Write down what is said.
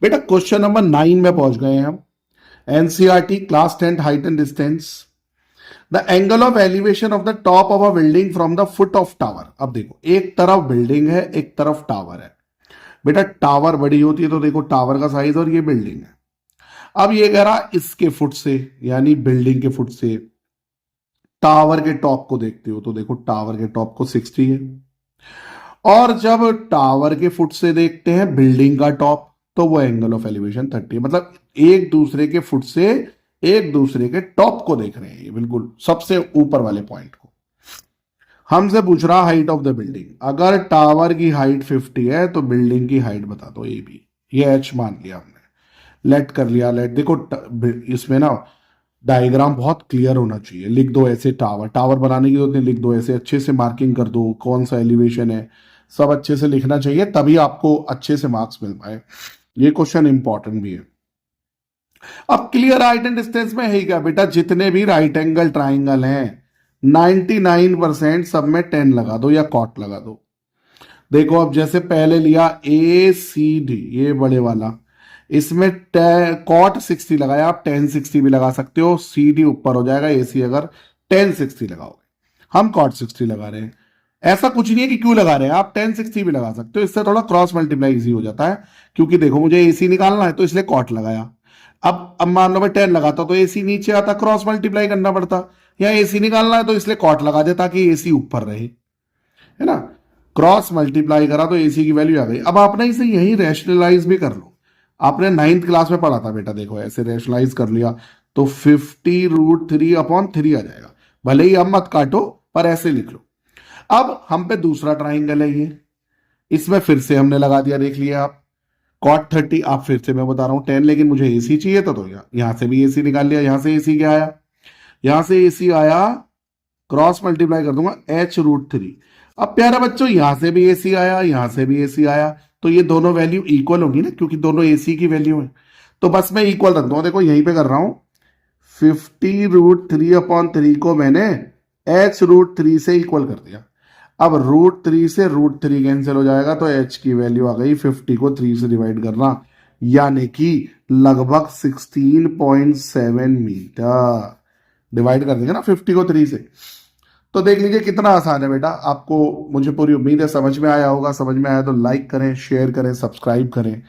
बेटा question number 9 में पहुंच गए हैं हम। NCERT class 10 height and distance. The angle of elevation of the top of a building from the foot of tower. अब देखो, एक तरफ बिल्डिंग है, एक तरफ टावर है। बेटा टावर बड़ी होती है तो देखो टावर का साइज और ये बिल्डिंग है। अब ये कह रहा इसके फुट से, यानी बिल्डिंग के फुट से टावर के टॉप को देखते हो तो देखो टावर के टॉप को 60 है। और जब टावर के फुट से देखते हैं बिल्डिंग का टॉप तो वो एंगल ऑफ एलिवेशन 30 है। मतलब एक दूसरे के फुट से एक दूसरे के टॉप को देख रहे हैं, ये बिल्कुल सबसे ऊपर वाले पॉइंट को। हमसे पूछ रहा हाइट ऑफ द बिल्डिंग। अगर टावर की हाइट 50 है तो बिल्डिंग की हाइट बता दो ए बी। ये एच मान लिया हमने, लेट कर लिया। लेट देखो इसमें ना डायग्राम बहुत क्लियर होना चाहिए। लिख दो ऐसे, टावर टावर बनाने की जरूरत नहीं, लिख दो ऐसे, अच्छे से मार्किंग कर दो कौन सा एलिवेशन है, सब अच्छे से लिखना चाहिए, तभी आपको अच्छे से मार्क्स मिल पाए। ये क्वेश्चन इंपॉर्टेंट भी है। अब क्लियर हाइट एंड डिस्टेंस में है क्या बेटा, जितने भी राइट एंगल ट्राइंगल हैं 99% सब में 10 लगा दो या कॉट लगा दो। देखो अब जैसे पहले लिया ए सी डी, ये बड़े वाला, इसमें कॉट 60 लगाया, आप 1060 भी लगा सकते हो। सी डी ऊपर हो जाएगा, ए सी अगर 1060 लगाओगे। हम कॉट 60 लगा रहे हैं। ऐसा कुछ नहीं है कि क्यों लगा रहे हैं, आप 1060 भी लगा सकते हो, इससे थोड़ा क्रॉस मल्टीप्लाई इजी हो जाता है। क्योंकि देखो मुझे एसी निकालना है तो इसलिए कॉट लगाया। अब मान लो मैं 10 लगाता तो एसी नीचे आता, क्रॉस मल्टीप्लाई करना पड़ता। या एसी निकालना है तो इसलिए कॉट लगा दे ताकि एसी ऊपर रहे, है ना। क्रॉस मल्टीप्लाई करा तो एसी की वैल्यू आ गई। अब आपने इसे यही रैशनलाइज भी कर लो। आपने 9th क्लास में पढ़ा था बेटा, देखो ऐसे रैशनलाइज कर लिया तो 50√3/3 आ जाएगा। भले ही अब मत काटो पर ऐसे लिख लो। अब हम पे दूसरा ट्राइंगल है ये, इसमें फिर से हमने लगा दिया, देख लिया आप कॉट 30। आप फिर से मैं बता रहा हूं 10, लेकिन मुझे एसी चाहिए था तो यहां से भी एसी निकाल लिया। यहां से एसी क्या आया, यहां से एसी आया, क्रॉस मल्टीप्लाई कर दूंगा h√3। अब प्यारा बच्चों यहां से भी एसी आया, यहां से भी एसी आया, तो ये दोनों वैल्यू इक्वल होगी ना, क्योंकि दोनों एसी की वैल्यू है। तो बस मैं इक्वल रख दूंगा, देखो यहीं पे कर रहा हूं। 50√3/3 को मैंने h√3 से इक्वल कर दिया। अब √3 से √3 कैंसिल हो जाएगा तो h की वैल्यू आ गई 50 को 3 से डिवाइड करना, यानी कि लगभग 16.7 मीटर। डिवाइड कर देंगे ना 50 को 3 से, तो देख लीजिए कितना आसान है बेटा। आपको मुझे पूरी उम्मीद है समझ में आया होगा। समझ में आया तो लाइक करें, शेयर करें, सब्सक्राइब करें।